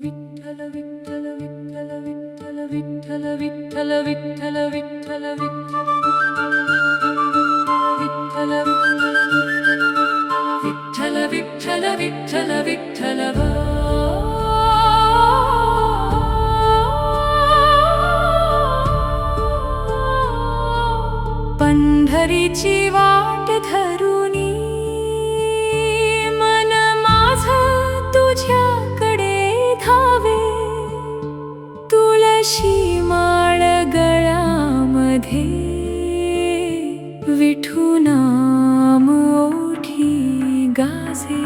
विठ्ठल विठ्ठल विठ्ठल विठ्ठल विठ्ठल विठ्ठल विठ्ठल विठ्ठल विठ्ठल विठ्ठल विठ्ठल पंढरीची वाट धरुनी मन माझं तुझ्याकडे धावे, तुळशी माळ गळ्यामध्ये विठू नाम ओठी गाजे।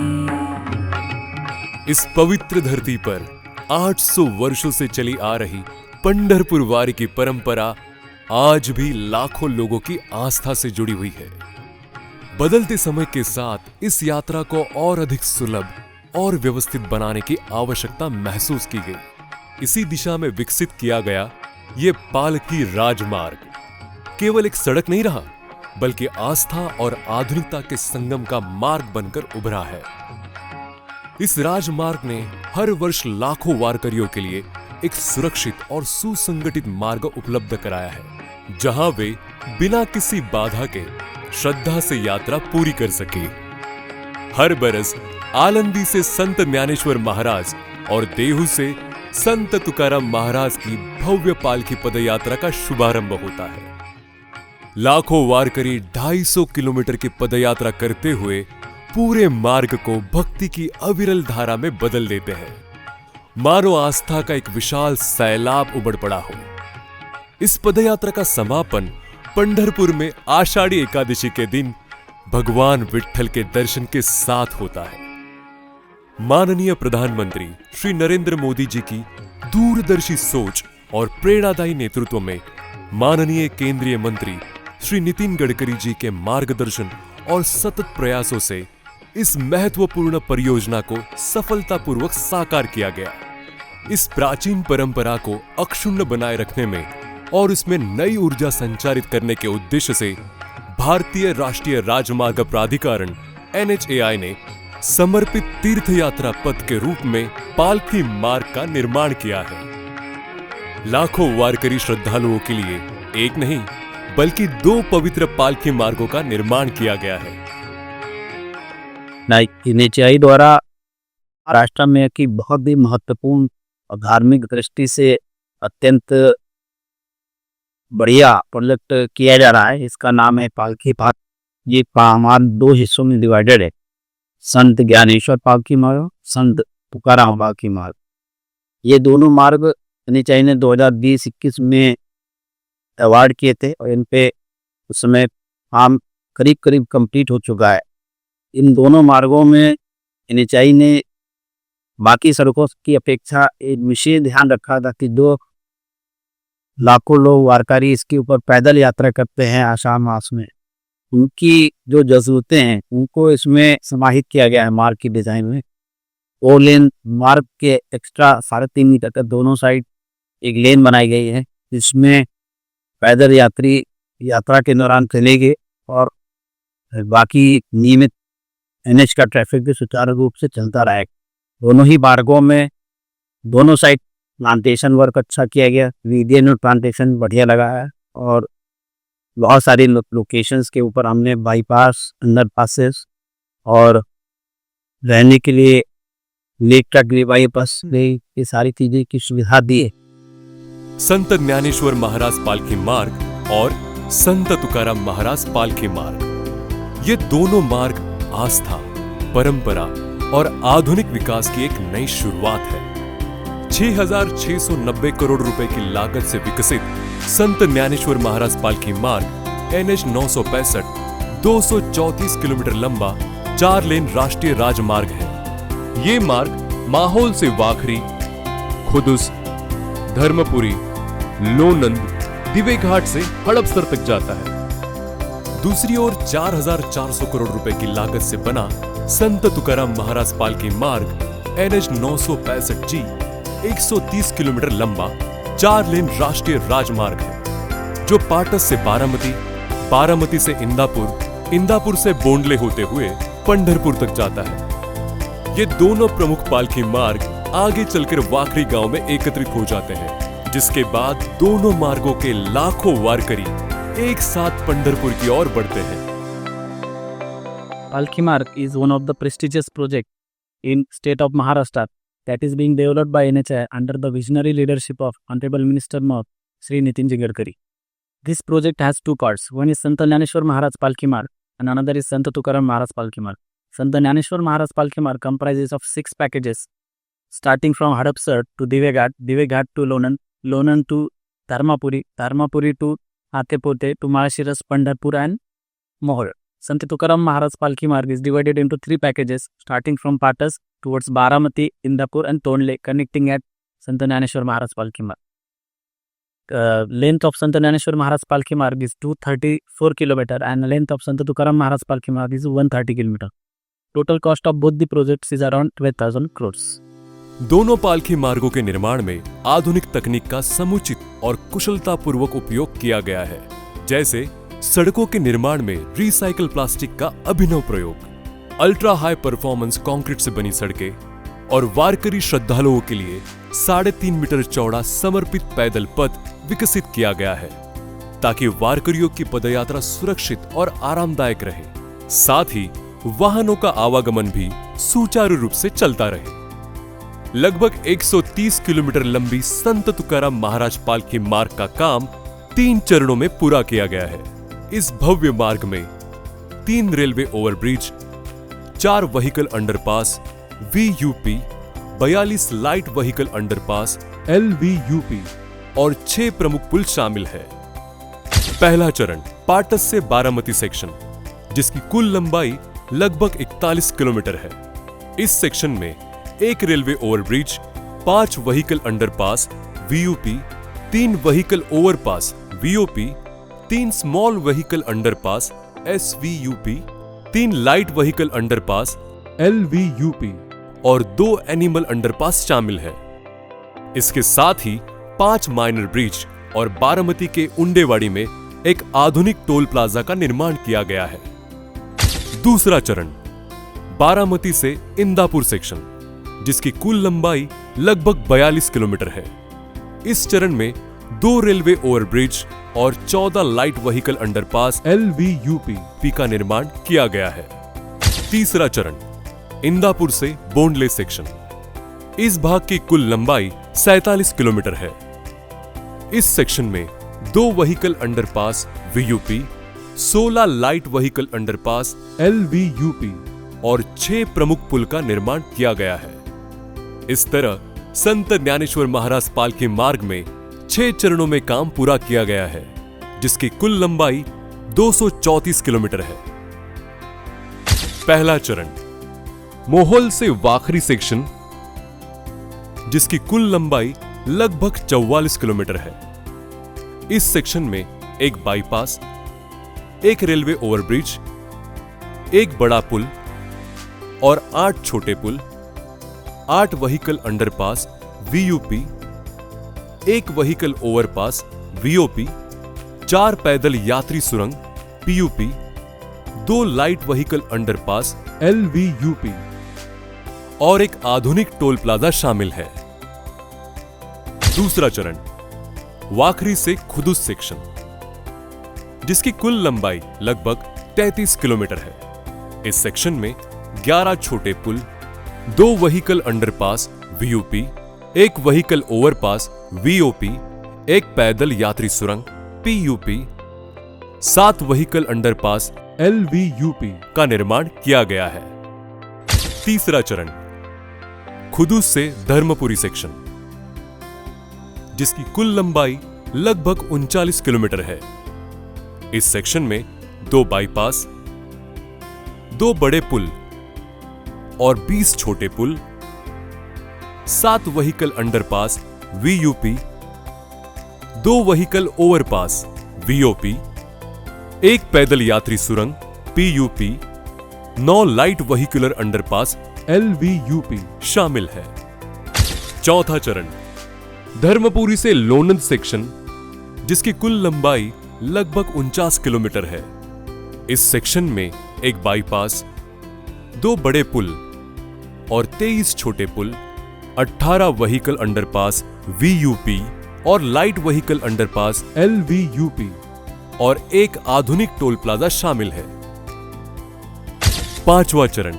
इस पवित्र धरती पर 800 वर्षों से चली आ रही पंढरपुर वारी की परंपरा आज भी लाखों लोगों की आस्था से जुड़ी हुई है। बदलते समय के साथ इस यात्रा को और अधिक सुलभ और व्यवस्थित बनाने की आवश्यकता महसूस की गई। इसी दिशा में विकसित किया गया ये पालकी राजमार्ग केवल एक सड़क नहीं रहा, बल्कि आस्था और आधुनिकता के संगम का मार्ग बनकर उभरा है। इस राजमार्ग ने हर वर्ष लाखों वारकरियों के लिए एक सुरक्षित और सुसंगठित मार्ग उपलब्ध कराया है, जहां वे बिना किसी बाधा के श्रद्धा से यात्रा पूरी कर सके। हर बरस आलंदी से संत ज्ञानेश्वर महाराज और देहू से संत तुकाराम महाराज की भव्य पालकी पदयात्रा का शुभारंभ होता है। लाखों वारकरी 250 किलोमीटर की पदयात्रा करते हुए पूरे मार्ग को भक्ति की अविरल धारा में बदल देते हैं, मानो आस्था का एक विशाल सैलाब उमड़ पड़ा हो। इस पदयात्रा का समापन पंढरपुर में आषाढ़ी एकादशी के दिन भगवान विठ्ठल के दर्शन के साथ होता है। माननीय प्रधानमंत्री श्री नरेंद्र मोदी जी की दूरदर्शी सोच और प्रेरणादायी नेतृत्व में माननीय केंद्रीय मंत्री श्री नितिन गडकरी जी के मार्गदर्शन और सतत प्रयासों से इस महत्वपूर्ण परियोजना को सफलतापूर्वक साकार किया गया। इस प्राचीन परंपरा को अक्षुण्ण बनाए रखने में और इसमें नई ऊर्जा संचारित करने के उद्देश्य से भारतीय राष्ट्रीय राजमार्ग प्राधिकरण NHAI ने समर्पित तीर्थ यात्रा पथ के रूप में पालकी मार्ग का निर्माण किया है। लाखों वारकरी श्रद्धालुओं के लिए एक नहीं बल्कि 2 पवित्र पालकी मार्गों का निर्माण किया गया है। NHAI द्वारा राष्ट्र में की बहुत ही महत्वपूर्ण और धार्मिक दृष्टि से अत्यंत बढ़िया प्रोजेक्ट किया जा रहा है। इसका नाम है पालकी मार्ग। ये मार्ग 2 हिस्सों में डिवाइडेड है, संत ज्ञानेश्वर पालकी मार्ग, संत तुकाराम पालकी मार्ग। ये दोनों मार्ग NHAI ने 2020-21 में अवार्ड किए थे और इन पे उस समय काम करीब करीब कंप्लीट हो चुका है। इन दोनों मार्गों में NHAI ने बाकी सड़कों की अपेक्षा एक विशेष ध्यान रखा था कि 2 लाखों लोग वारकरी इसके ऊपर पैदल यात्रा करते हैं आषाढ़ मास में, उनकी जो जरूरतें हैं उनको इसमें समाहित किया गया है मार्ग की डिजाइन में। 4 लेन मार्ग के एक्स्ट्रा 3.5 मीटर तक दोनों साइड एक लेन बनाई गई है, जिसमें पैदल यात्री यात्रा के दौरान चलेंगे और बाकी नियमित NH का ट्रैफिक भी सुचारू रूप से चलता रहेगा। दोनों ही मार्गों में दोनों साइड प्लांटेशन वर्क अच्छा किया गया, वीडियो प्लांटेशन बढ़िया लगा है और बहुत सारी लोकेशंस के ऊपर हमने बाईपास, अंडर पासेस और रहने के लिए लेक ट्रक बाईपास ये सारी चीजें की सुविधा दी है। संत ज्ञानेश्वर महाराज पालकी मार्ग और संत तुकाराम महाराज पालकी मार्ग, ये दोनों मार्ग आस्था, परंपरा और आधुनिक विकास की एक नई शुरुआत है। 6,690 करोड़ रुपए की लागत से विकसित संत ज्ञानेश्वर महाराज पालकी मार्ग NH 965 234 किलोमीटर लंबा 4 लेन राष्ट्रीय राजमार्ग है। ये मार्ग माहौल से वाखरी, खुदुस, धर्मपुरी, लोनंद, दिवे घाट से हड़पसर तक जाता है। दूसरी ओर 4,400 करोड़ रुपए की लागत से बना संत तुकाराम महाराज पालकी मार्ग NH 965G 130 किलोमीटर लंबा 4 लेन राष्ट्रीय राजमार्ग है, जो पाटस से बारामती, बारामती से इंदापुर, इंदापुर से बोंडले होते हुए पंढरपुर तक जाता है। ये दोनों प्रमुख पालकी मार्ग आगे चलकर वाखरी गांव में एकत्रित हो जाते हैं, जिसके बाद दोनों मार्गों के लाखों वारकरी एक साथ पंढरपुर की ओर बढ़ते हैं। Palki Marg is one of the prestigious projects in state of Maharashtra that is being developed by NHAI under the visionary leadership of Honorable Minister Mayor Shri Nitin Gadkari. This project has two parts. One is Sant Jnaneshwar Maharaj Palki Marg and another is Sant Tukaram Maharaj Palki Marg. Sant Jnaneshwar Maharaj Palki Marg comprises of 6 packages starting from Hadapsar to Diveghat, Diveghat to Lonan, Lonan to Dharmapuri, Dharmapuri to Atepote to Malashiras, Pandharpur and Mohol. Sant Tukaram Maharaj Palki Marg is divided into 3 packages starting from Patas towards Baramati, Indapur and Tonle, connecting at Sant Jnaneshwar Maharaj Palki Marg. Length of Sant Jnaneshwar Maharaj Palki Marg is 234 km and length of Sant Tukaram Maharaj Palki Marg is 130 km. Total cost of both the projects is around 12,000 crores. दोनों पालकी मार्गों के निर्माण में आधुनिक तकनीक का समुचित और कुशलतापूर्वक उपयोग किया गया है, जैसे सड़कों के निर्माण में रिसाइकल प्लास्टिक का अभिनव प्रयोग, अल्ट्रा हाई परफॉर्मेंस कंक्रीट से बनी सड़कें और वारकरी श्रद्धालुओं के लिए 3.5 मीटर चौड़ा समर्पित पैदल पथ विकसित किया गया है, ताकि वारकरियों की पदयात्रा सुरक्षित और आरामदायक रहे, साथ ही वाहनों का आवागमन भी सुचारू रूप से चलता रहे। लगभग 130 किलोमीटर लंबी संत तुकाराम महाराज पालकी मार्ग का काम 3 चरणों में पूरा किया गया है। इस भव्य मार्ग में 3 railway overbridge, 4 vehicle underpass VUP, 42 light vehicle underpass LVUP और 6 प्रमुख पुल शामिल है। पहला चरण पाटस से बारामती सेक्शन, जिसकी कुल लंबाई लगभग 41 किलोमीटर है। इस सेक्शन में 1 railway overbridge, 5 vehicle underpass VUP, 3 vehicle overpass VOP, 3 small vehicle underpass SVUP, 3 light vehicle underpass LVUP और 2 एनिमल अंडरपास शामिल है। इसके साथ ही 5 माइनर ब्रिज और बारामती के उंडेवाड़ी में एक आधुनिक टोल प्लाजा का निर्माण किया गया है। दूसरा चरण बारामती से इंदापुर सेक्शन, जिसकी कुल लंबाई लगभग 42 किलोमीटर है। इस चरण में 2 रेलवे ओवरब्रिज और 14 लाइट व्हीकल अंडरपास LVUP का निर्माण किया गया है। तीसरा चरण इंदापुर से बोंडले सेक्शन, इस भाग की कुल लंबाई 47 किलोमीटर है। इस सेक्शन में 2 vehicle underpass VUP, 16 light vehicle underpass LVUP और 6 प्रमुख पुल का निर्माण किया गया है। इस तरह संत ज्ञानेश्वर महाराज पालकी मार्ग में 6 चरणों में काम पूरा किया गया है, जिसकी कुल लंबाई 234 किलोमीटर है। पहला चरण मोहोल से वाखरी सेक्शन, जिसकी कुल लंबाई लगभग 44 किलोमीटर है। इस सेक्शन में 1 बाईपास, 1 रेलवे ओवरब्रिज, 1 बड़ा पुल और 8 छोटे पुल, 8 vehicle underpass VUP, 1 vehicle overpass VOP, 4 पैदल यात्री सुरंग PUP, 2 light vehicle underpass LVUP और एक आधुनिक टोल प्लाजा शामिल है। दूसरा चरण वाखरी से खुदुस सेक्शन, जिसकी कुल लंबाई लगभग 33 किलोमीटर है। इस सेक्शन में 11 छोटे पुल, 2 vehicle underpass VUP, 1 vehicle overpass VOP, 1 पैदल यात्री सुरंग PUP, 7 व्हीकल अंडरपास LVUP का निर्माण किया गया है। तीसरा चरण खुदुस से धर्मपुरी सेक्शन, जिसकी कुल लंबाई लगभग 39 किलोमीटर है। इस सेक्शन में 2 बाईपास, 2 बड़े पुल और 20 छोटे पुल, 7 vehicle underpass VUP, 2 vehicle overpass VOP, 1 पैदल यात्री सुरंग PUP, 9 light vehicular underpass LVUP शामिल है। चौथा चरण धर्मपुरी से लोनंद सेक्शन, जिसकी कुल लंबाई लगभग 49 किलोमीटर है। इस सेक्शन में 1 बाईपास, 2 बड़े पुल और 23 छोटे पुल, 18 व्हीकल अंडरपास VUP और लाइट व्हीकल अंडरपास LVUP और एक आधुनिक टोल प्लाजा शामिल है। पांचवा चरण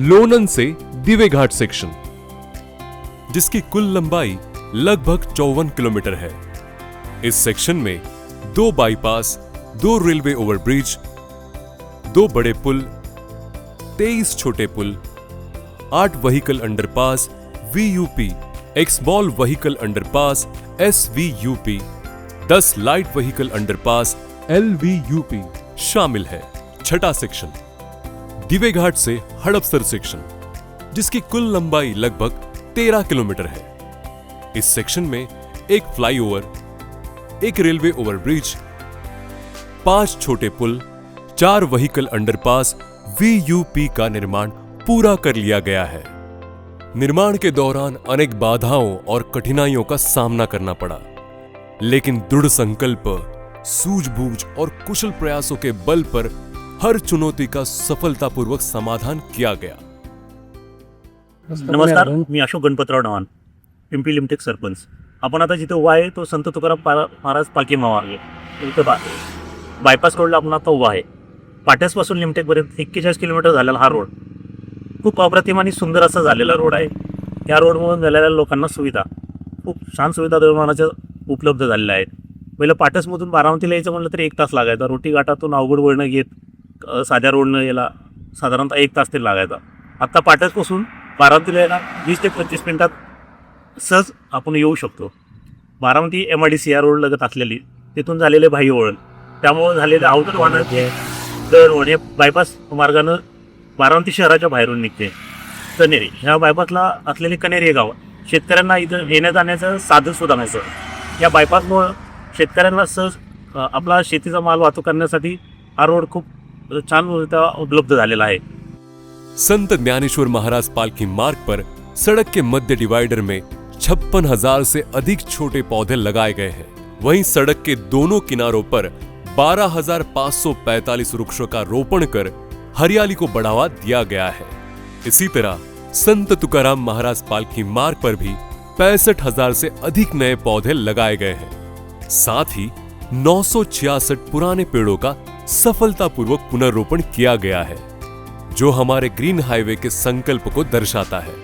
लोनन से दिवेघाट सेक्शन, जिसकी कुल लंबाई लगभग 54 किलोमीटर है। इस सेक्शन में 2 बाईपास, 2 रेलवे ओवरब्रिज, 2 बड़े पुल, 23 छोटे पुल, 8 व्हीकल अंडरपास VUP, एक small vehicle underpass SVUP, 10 light vehicle underpass LVUP शामिल है। छठा सेक्शन दिवेघाट से हड़पसर सेक्शन, जिसकी कुल लंबाई लगभग 13 किलोमीटर है। इस सेक्शन में एक फ्लाईओवर, एक रेलवे ओवरब्रिज, 5 छोटे पुल, 4 व्हीकल अंडरपास VUP का निर्माण पूरा कर लिया गया है। निर्माण के दौरान अनेक बाधाओं और कठिनाइयों का सामना करना पड़ा, लेकिन दृढ़ संकल्प, सूझबूझ और कुशल प्रयासों के बल पर हर चुनौती का सफलतापूर्वक समाधान किया गया। नमस्कार, मी अशोक गणपतराव डव्हाण, पिंपरी लिमटेक सरपंच. आपण आता जिथे उभा आहे तो संत तुकाराम महाराज पालखी मार्ग आहे. इथं बायपास रोडला आपण आता उभा आहे. पाट्यासपासून लिमटेकपर्यंत 41 किलोमीटर झालेला हा रोड खूप अप्रतिम आणि सुंदर असा झालेला रोड आहे. या रोडमधून झालेल्या लोकांना सुविधा, खूप छान सुविधा निर्माणाच्या उपलब्ध झालेल्या आहेत. पहिलं पाट्यासमधून बारामतीला यायचं म्हटलं तरी 1 तास लागायचा. रोटी घाटातून अवघड वळणं घेत साध्या रोडनं यायला साधारणतः 1 तास तरी लागायचा. आत्ता पाट्यासपासून बारामतीला यायला 20 ते 25 मिनिटात सहज आपण येऊ शकतो. बारामती MIDC या रोड लगत असलेली तिथून झालेले बाह्य वळण, त्यामुळे झालेले अवघड वाहनांचे दळणवळण हे बायपास मार्गानं बारामती शहराच्या बाहेरून निघते. कनेरी ह्या बायपासला असलेले कनेरी हे गाव शेतकऱ्यांना इथं येण्या जाण्याचं साधन सुद्धा नसतं. या बायपासमुळं शेतकऱ्यांना सहज आपला शेतीचा माल वाहतूक करण्यासाठी हा रोड खूप छान उपलब्ध झालेला है। संत ज्ञानेश्वर महाराज पालकी मार्ग पर सड़क के मध्य डिवाइडर में 56,000 से अधिक छोटे पौधे लगाए गए हैं। वहीं सड़क के दोनों किनारों पर 12,545 वृक्षों का रोपण कर हरियाली को बढ़ावा दिया गया है। इसी तरह संत तुकाराम महाराज पालकी मार्ग पर भी 65,000 से अधिक नए पौधे लगाए गए हैं। साथ ही 966 पुराने पेड़ों का सफलतापूर्वक पुनर्रोपण किया गया है, जो हमारे ग्रीन हाईवे के संकल्प को दर्शाता है।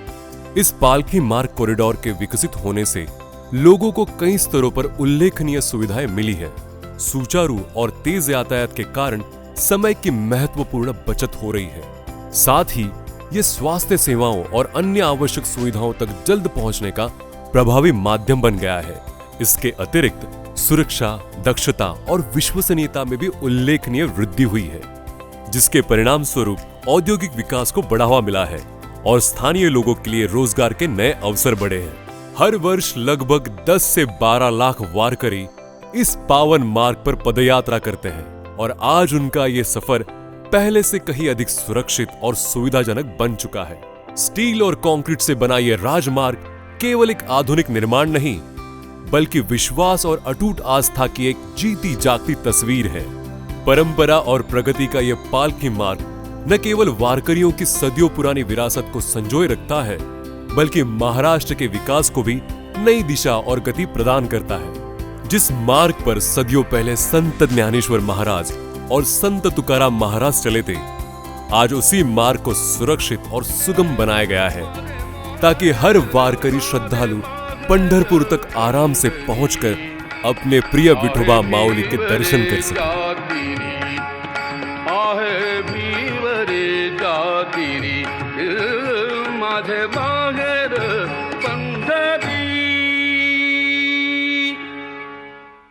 इस पालकी मार्ग कॉरिडोर के विकसित होने से लोगों को कई स्तरों पर उल्लेखनीय सुविधाएं मिली है। सुचारू और तेज यातायात के कारण समय की महत्वपूर्ण बचत हो रही है। साथ ही ये स्वास्थ्य सेवाओं और अन्य आवश्यक सुविधाओं तक जल्द पहुंचने का प्रभावी माध्यम बन गया है। इसके अतिरिक्त सुरक्षा, दक्षता और विश्वसनीयता में भी उल्लेखनीय वृद्धि हुई है, जिसके परिणाम स्वरूप औद्योगिक विकास को बढ़ावा मिला है और स्थानीय लोगों के लिए रोजगार के नए अवसर बढ़े हैं। हर वर्ष लगभग 10 से 12 लाख वारकरी इस पावन मार्ग पर पदयात्रा करते हैं और आज उनका ये सफर पहले से कहीं अधिक सुरक्षित और सुविधाजनक बन चुका है। स्टील और कंक्रीट से बना यह राजमार्ग केवल एक आधुनिक निर्माण नहीं, बल्कि विश्वास और अटूट आस्था की एक जीती जागती तस्वीर है। परंपरा और प्रगति का यह पालकी मार्ग न केवल वारकरियों की सदियों पुरानी विरासत को संजोए रखता है, बल्कि महाराष्ट्र के विकास को भी नई दिशा और गति प्रदान करता है। जिस मार्ग पर सदियों पहले संत ज्ञानेश्वर महाराज और संत तुकाराम महाराज चले थे, आज उसी मार्ग को सुरक्षित और सुगम बनाया गया है, ताकि हर वारकरी श्रद्धालु पंढरपुर तक आराम से पहुंचकर अपने प्रिय विठोबा माऊली के दर्शन कर सके।